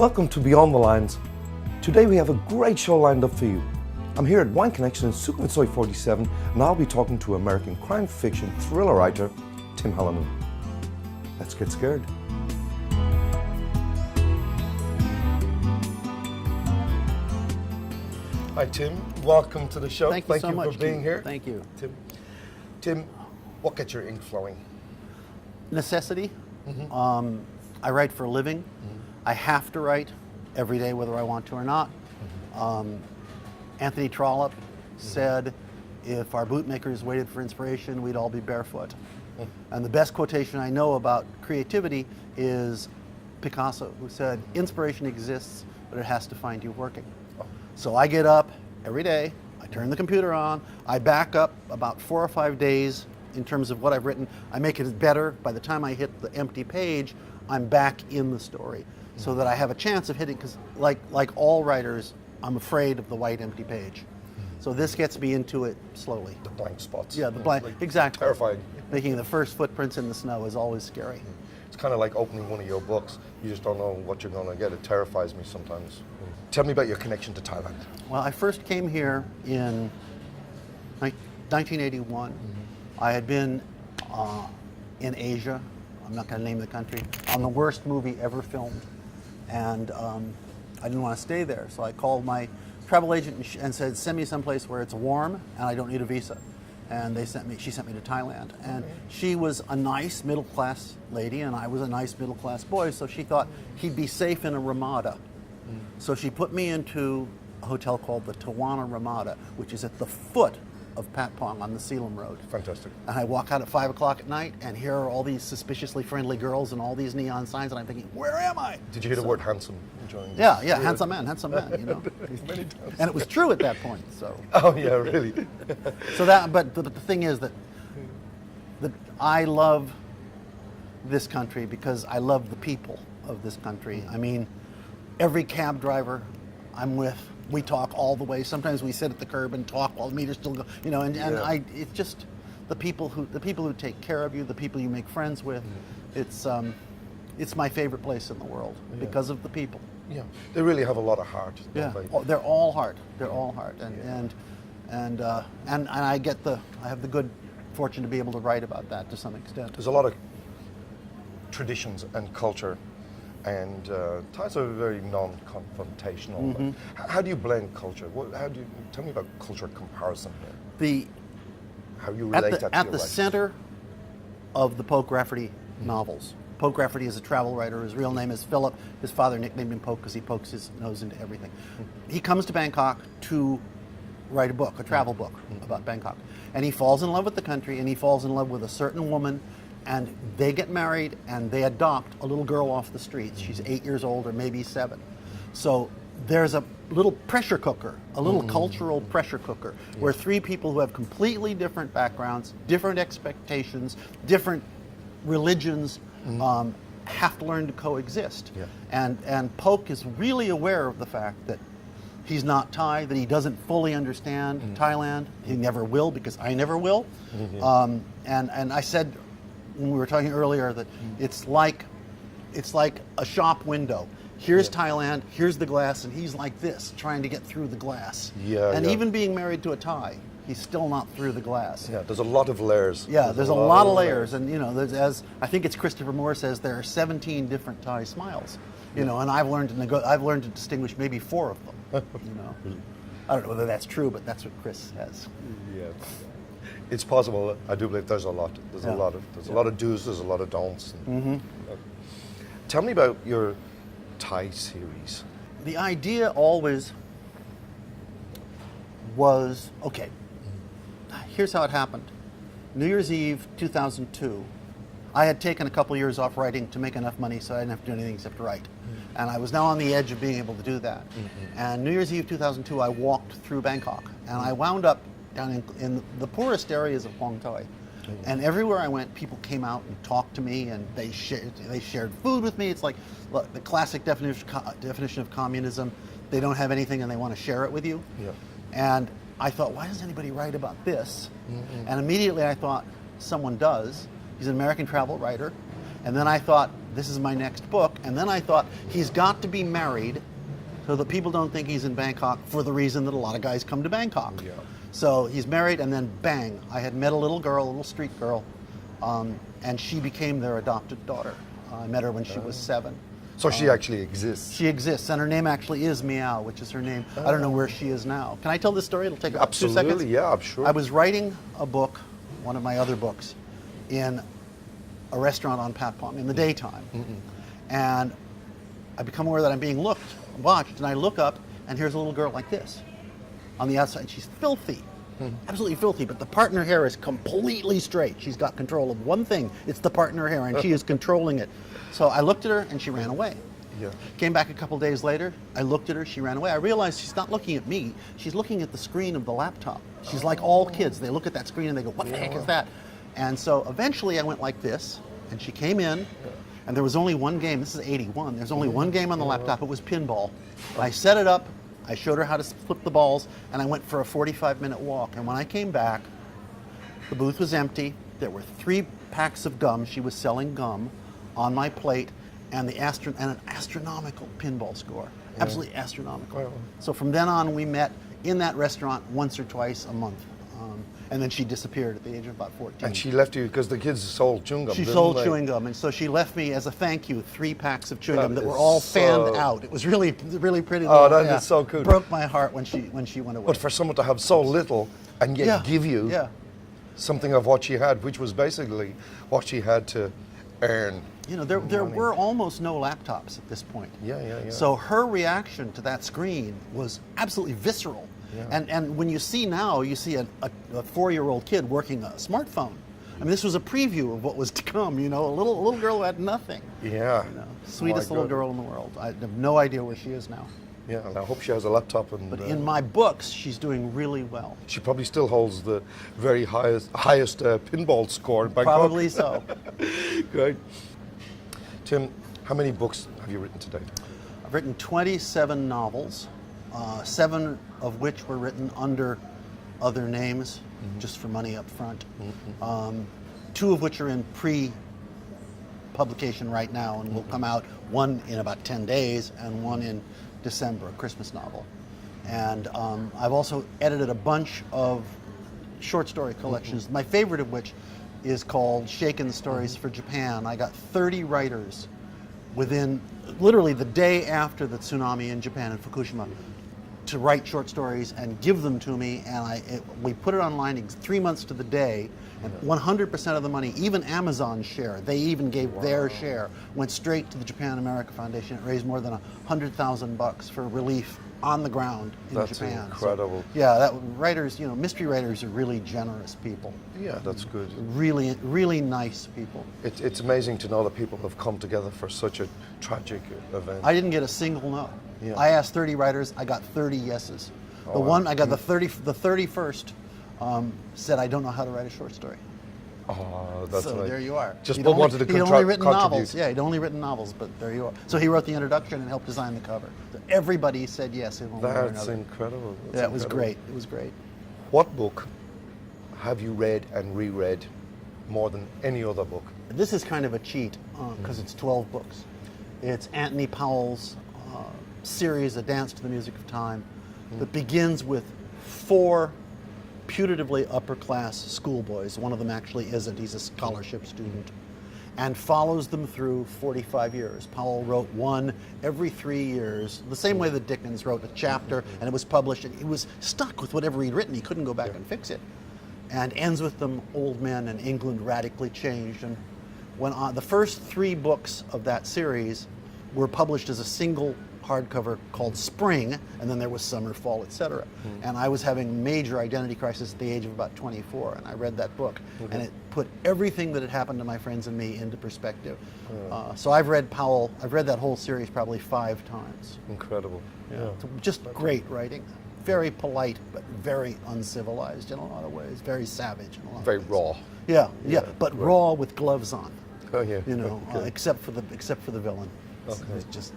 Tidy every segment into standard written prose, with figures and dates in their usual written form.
Welcome to Beyond the Lines. Today we have a great show lined up for you. I'm here at Wine Connection in Sukhumvit 47 and I'll be talking to American crime fiction thriller writer Tim Hallinan. Let's get scared. Hi Tim, welcome to the show. Thank you so much for being here. Thank you. Tim, what gets your ink flowing? Necessity. I write for a living. I have to write every day whether I want to or not. Anthony Trollope said, if our bootmakers waited for inspiration, we'd all be barefoot. And the best quotation I know about creativity is Picasso, who said, inspiration exists, but it has to find you working. So I get up every day, I turn the computer on, I back up about 4 or 5 days in terms of what I've written. I make it better. By the time I hit the empty page, I'm back in the story so that I have a chance of hitting, because like all writers, I'm afraid of the white empty page. So this gets me into it slowly. The blank spots. Yeah, the blank, like exactly. Terrifying. Making the first footprints in the snow is always scary. It's kind of like opening one of your books. You just don't know what you're going to get. It terrifies me sometimes. Tell me about your connection to Thailand. Well, I first came here in 1981. I had been in Asia, I'm not going to name the country, on the worst movie ever filmed. And I didn't want to stay there, so I called my travel agent and said, send me someplace where it's warm and I don't need a visa. And she sent me to Thailand. And she was a nice middle-class lady and I was a nice middle-class boy, so she thought he'd be safe in a Ramada. So she put me into a hotel called the Tawana Ramada, which is at the foot of Patpong on the Selam Road. Fantastic. And I walk out at 5 o'clock at night, and here are all these suspiciously friendly girls and all these neon signs, and I'm thinking, where am I? Did you hear the word handsome during this? Yeah, handsome man, you know. Many times. And it was true at that point, so. Oh yeah, really? So that, but the thing is that I love this country because I love the people of this country. I mean, every cab driver I'm with, we talk all the way. Sometimes we sit at the curb and talk while the meter's still going. You know, it's just the people who take care of you, the people you make friends with. It's my favorite place in the world because of the people. Yeah, they really have a lot of heart. Yeah, they're all heart. They're all heart, and I have the good fortune to be able to write about that to some extent. There's a lot of traditions and culture. And Thais are very non-confrontational. How do you blend culture? Tell me about culture comparison here? How you relate that to your At the life. center of the Poke Rafferty novels. Poke Rafferty is a travel writer. His real name is Philip. His father nicknamed him Poke because he pokes his nose into everything. He comes to Bangkok to write a book, a travel book about Bangkok. And he falls in love with the country, and he falls in love with a certain woman, and they get married and they adopt a little girl off the streets. She's 8 years old or maybe 7. So there's a little pressure cooker, a little cultural pressure cooker, where 3 people who have completely different backgrounds, different expectations, different religions have to learn to coexist. Yeah. And Poke is really aware of the fact that he's not Thai, that he doesn't fully understand Thailand. He never will, because I never will. And I said, when we were talking earlier, that it's like a shop window. Here's Thailand, here's the glass, and he's like this, trying to get through the glass. Even being married to a Thai, he's still not through the glass. Yeah, there's a lot of layers. Yeah, there's a lot of layers, and you know, as I think it's Christopher Moore says, there are 17 different Thai smiles. You know, and I've learned to distinguish maybe 4 of them. You know, I don't know whether that's true, but that's what Chris has. Yeah. It's possible. I do believe there's a lot. There's a lot of do's. There's a lot of don'ts. Tell me about your Thai series. The idea always was, okay, here's how it happened. New Year's Eve 2002, I had taken a couple years off writing to make enough money so I didn't have to do anything except write. And I was now on the edge of being able to do that. And New Year's Eve 2002, I walked through Bangkok, and I wound up down in the poorest areas of Hong Thai. And everywhere I went, people came out and talked to me, and they shared food with me. It's like, look, the classic definition of communism. They don't have anything and they want to share it with you. And I thought, why doesn't anybody write about this? And immediately I thought, someone does. He's an American travel writer. And then I thought, this is my next book. And then I thought, he's got to be married so that people don't think he's in Bangkok for the reason that a lot of guys come to Bangkok. Yeah. So he's married, and then bang, I had met a little girl, a little street girl, and she became their adopted daughter. I met her when she was 7. So she actually exists. She exists, and her name actually is Meow, which is her name. I don't know where she is now. Can I tell this story? It'll take about 2 seconds. Absolutely, yeah, I'm sure. I was writing a book, one of my other books, in a restaurant on Patpong in the daytime. And I become aware that I'm being watched, and I look up, and here's a little girl like this on the outside. She's filthy, absolutely filthy, but the part in her hair is completely straight. She's got control of one thing. It's the part in her hair, and she is controlling it. So I looked at her, and she ran away. Yeah. Came back a couple days later. I looked at her. She ran away. I realized she's not looking at me. She's looking at the screen of the laptop. She's like all kids. They look at that screen and they go, "What the heck is that?" And so eventually I went like this, and she came in, and there was only one game. This is 81. There's only one game on the laptop. It was pinball. I set it up. I showed her how to flip the balls, and I went for a 45-minute walk. And when I came back, the booth was empty. There were 3 packs of gum. She was selling gum on my plate, and an astronomical pinball score, absolutely astronomical. Wow. So from then on, we met in that restaurant once or twice a month, and then she disappeared at the age of about 14. And she left you because the kids sold chewing gum. She didn't sold they? chewing gum, and so she left me as a thank you 3 packs of chewing That gum that were is all fanned so- out. It was really pretty. Oh, little, that is so cool. Broke my heart when she went away. But for someone to have so little and yet give you something of what she had, which was basically what she had to earn. You know, there money. were almost no laptops at this point. Yeah. So her reaction to that screen was absolutely visceral. Yeah. And when you see now, you see a 4-year-old kid working a smartphone. I mean, this was a preview of what was to come. You know, a little girl who had nothing. Yeah. You know, sweetest My little God. girl in the world. I have no idea where she is now. Yeah, and I hope she has a laptop. And But in my books, she's doing really well. she probably still holds the very highest pinball score in Bangkok. Probably so. Great. Tim, how many books have you written to date? I've written 27 novels, 7 of which were written under other names, just for money up front. 2 of which are in pre-publication right now and will come out, one in about 10 days and one in December, a Christmas novel. And I've also edited a bunch of short story collections, my favorite of which is called Shaken Stories for Japan. I got 30 writers within literally the day after the tsunami in Japan in Fukushima to write short stories and give them to me, and we put it online in 3 months to the day, and 100% of the money, even Amazon's share, they even gave their share, went straight to the Japan America Foundation. It raised more than $100,000 for relief on the ground in That's Japan. incredible. So, yeah, writers, you know, mystery writers are really generous people. Yeah, that's good. Really, really nice people. It's amazing to know that people have come together for such a tragic event. I didn't get a single no. Yeah. I asked 30 writers, I got 30 yeses. The one I got the 31st said I don't know how to write a short story. Oh, that's So nice. there you are. Just He'd wanted to he'd only written contribute. novels. Yeah, he'd only written novels, but there you are. So he wrote the introduction and helped design the cover. So everybody said yes in one way or That's another. incredible. That's Yeah, it was incredible. great. It was great. What book have you read and reread more than any other book? This is kind of a cheat because it's 12 books. It's Anthony Powell's series, A Dance to the Music of Time, that begins with 4 putatively upper-class schoolboys. One of them actually isn't. He's a scholarship student. And follows them through 45 years. Powell wrote one every 3 years, the same way that Dickens wrote a chapter, and it was published, and he was stuck with whatever he'd written. He couldn't go back and fix it. And ends with them old men and England radically changed. And when the first 3 books of that series were published as a single hardcover called Spring, and then there was Summer, Fall, etc. And I was having a major identity crisis at the age of about 24, and I read that book, and it put everything that had happened to my friends and me into perspective. So I've read Powell, I've read that whole series probably 5 times. Incredible. Yeah. Just great writing. Very polite, but very uncivilized in a lot of ways. Very savage in a lot Very of ways. raw. Yeah, but right. raw with gloves on. Oh yeah. You know, Okay. except for the villain. Okay. It's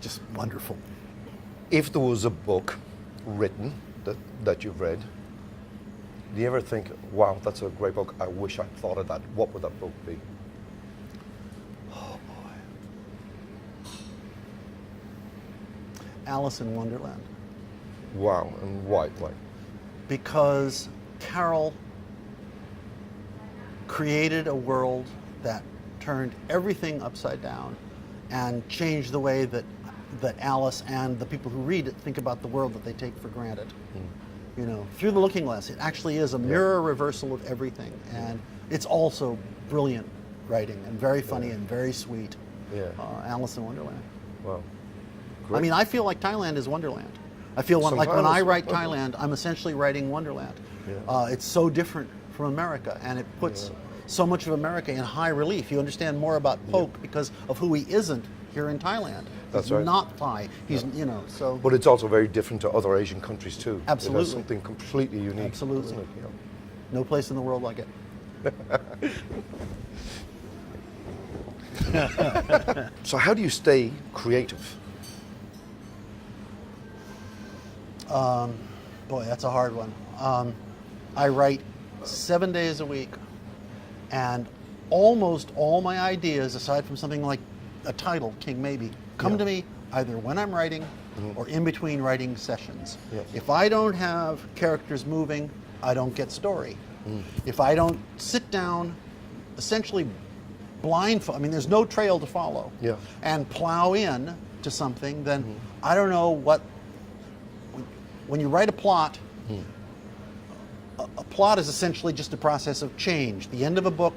just wonderful. If there was a book written that you've read, do you ever think, wow, that's a great book, I wish I'd thought of that? What would that book be? Alice in Wonderland. Wow, and why? Why? Because Carol created a world that turned everything upside down and changed the way that Alice and the people who read it think about the world that they take for granted. You know, through the looking glass, it actually is a mirror reversal of everything, and it's also brilliant writing and very funny and very sweet. Yeah. Alice in Wonderland. Wow. I Great. mean, I feel like Thailand is Wonderland. I feel like when Sometimes. I write Thailand, I'm essentially writing Wonderland. Yeah. It's so different from America, and it puts so much of America in high relief. You understand more about Pope because of who he isn't here in Thailand. That's He's right. not Thai. He's, you know, so. But it's also very different to other Asian countries too. It Absolutely. has something completely unique. Absolutely. Doesn't it? Yeah. No place in the world like it. So how do you stay creative? Boy, that's a hard one. I write 7 days a week, and almost all my ideas, aside from something like a title, King Maybe, come to me either when I'm writing or in between writing sessions. Yes. If I don't have characters moving, I don't get story. If I don't sit down, essentially blindfold, I mean, there's no trail to follow, Yeah. and plow in to something, then I don't know what. When you write a plot, a plot is essentially just a process of change. The end of a book,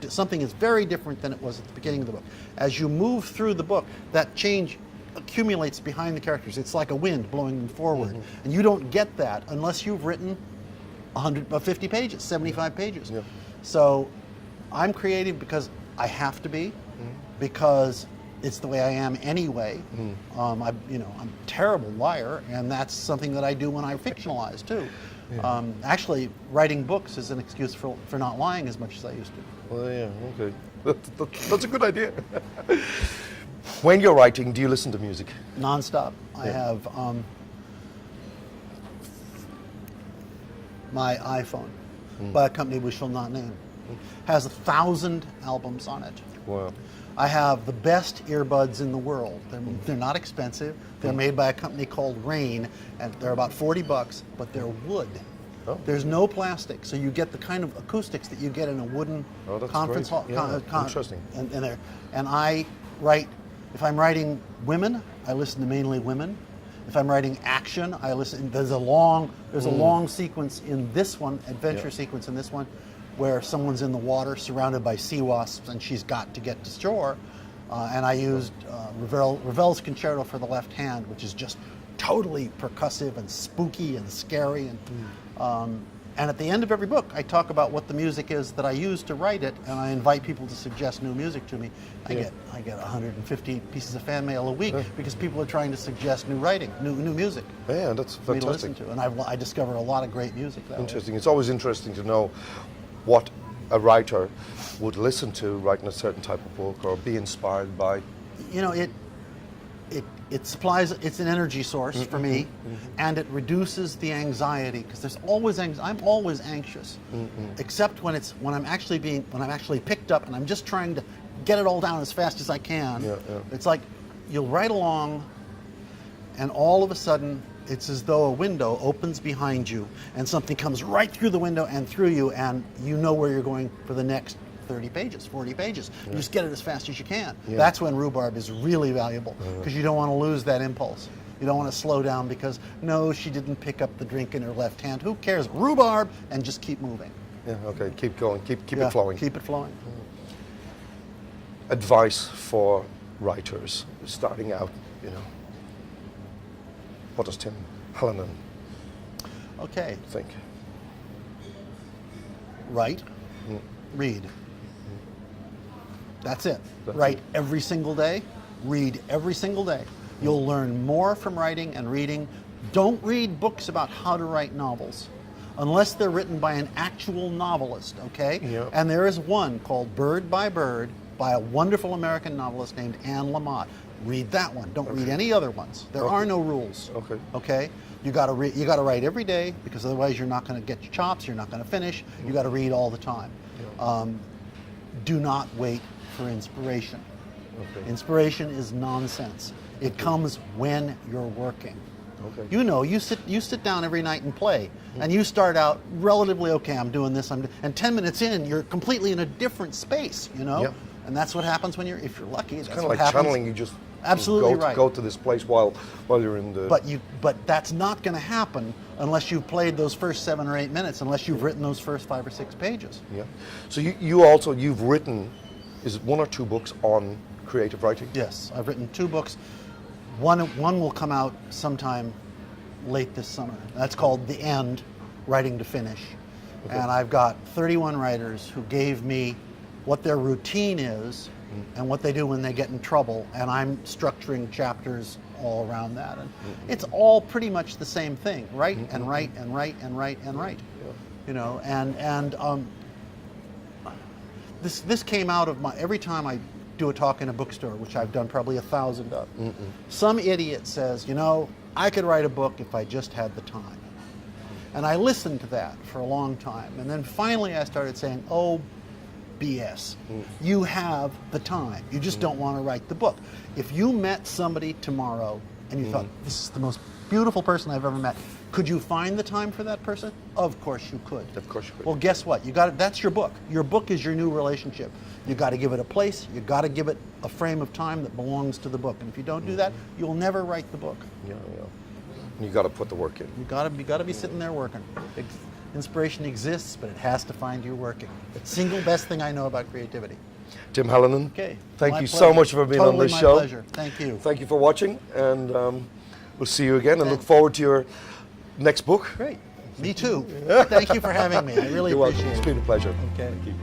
something is very different than it was at the beginning of the book. As you move through the book, that change accumulates behind the characters. It's like a wind blowing them forward, and you don't get that unless you've written 150 pages, 75 pages. Yeah. So, I'm creative because I have to be, because it's the way I am anyway. I'm a terrible liar, and that's something that I do when I fictionalize too. Actually, writing books is an excuse for not lying as much as I used to. Well, yeah, okay. That's a good idea. When you're writing, do you listen to music? Nonstop. I have my iPhone by a company we shall not name has 1,000 albums on it. Wow. I have the best earbuds in the world. They're not expensive. They're made by a company called Rain, and they're about $40, but they're wood. Oh. There's no plastic, so you get the kind of acoustics that you get in a wooden that's conference great. hall. Yeah, interesting. And I write. If I'm writing women, I listen to mainly women. If I'm writing action, I listen. There's a long sequence in this one, adventure sequence in this one, where someone's in the water surrounded by sea wasps and she's got to get to shore. And I used Ravel's Concerto for the Left Hand, which is just totally percussive and spooky and scary. And at the end of every book, I talk about what the music is that I use to write it, and I invite people to suggest new music to me. I get 150 pieces of fan mail a week because people are trying to suggest new writing, new music. Yeah, that's For me to fantastic. listen to, and I discover a lot of great music that way. Interesting. It's always interesting to know what a writer would listen to writing a certain type of book or be inspired by. You know, it supplies, it's an energy source for me, and it reduces the anxiety, because there's always I'm always anxious, except when I'm actually picked up and I'm just trying to get it all down as fast as I can. It's like you'll write along, and all of a sudden it's as though a window opens behind you and something comes right through the window and through you, and you know where you're going for the next 30 pages, 40 pages. You just get it as fast as you can. That's when rhubarb is really valuable, because you don't want to lose that impulse. You don't want to slow down because, no, she didn't pick up the drink in her left hand. Who cares? Rhubarb, and just keep moving. Yeah, okay, keep going, keep it flowing. Keep it flowing. Advice for writers starting out, What does Tim Hallinan Okay, think? write, read. That's it. That's Write it. every single day, read every single day. You'll learn more from writing and reading. Don't read books about how to write novels unless they're written by an actual novelist, okay? Yeah. And there is one called Bird by Bird by a wonderful American novelist named Anne Lamott. Read that one. Don't read any other ones. There are no rules. Okay. Okay? You got to write every day, because otherwise you're not going to get your chops, you're not going to finish. You got to read all the time. Do not wait for inspiration. Okay. Inspiration is nonsense. It comes when you're working. Okay. You know, you sit down every night and play, and you start out relatively okay. I'm doing this. And 10 minutes in, you're completely in a different space. You know, Yeah. and that's what happens when if you're lucky. It's Kind of like channeling. You just Absolutely go, right. go to this place while you're in the. But that's not going to happen unless you've played those first 7 or 8 minutes, unless you've written those first 5 or 6 pages. Yeah. So you've written, is it 1 or 2 books on creative writing? Yes, I've written 2 books. One will come out sometime late this summer. That's called The End, Writing to Finish. Okay. And I've got 31 writers who gave me what their routine is and what they do when they get in trouble, and I'm structuring chapters all around that. And it's all pretty much the same thing, write and write and write and write and write. Yeah. You know, and this came out of every time I do a talk in a bookstore, which I've done probably 1,000 of. Some idiot says, you know, I could write a book if I just had the time. And I listened to that for a long time. And then finally I started saying, oh, BS. You have the time. You just don't want to write the book. If you met somebody tomorrow and you thought, this is the most beautiful person I've ever met, could you find the time for that person? Of course you could. Of course you could. Well, guess what? That's your book. Your book is your new relationship. You got to give it a place. You got to give it a frame of time that belongs to the book. And if you don't do that, you'll never write the book. Yeah. You got to put the work in. You got to be sitting there working. Inspiration exists, but it has to find you working. Single best thing I know about creativity. Tim Hallinan, Okay. thank My you pleasure. so much for being on Totally this my show. Pleasure. Thank you. Thank you for watching, and we'll see you again, and look forward to your next book. Great. Me too. Thank you for having me. I really You're welcome. appreciate It's it. been a pleasure. Okay. Thank you.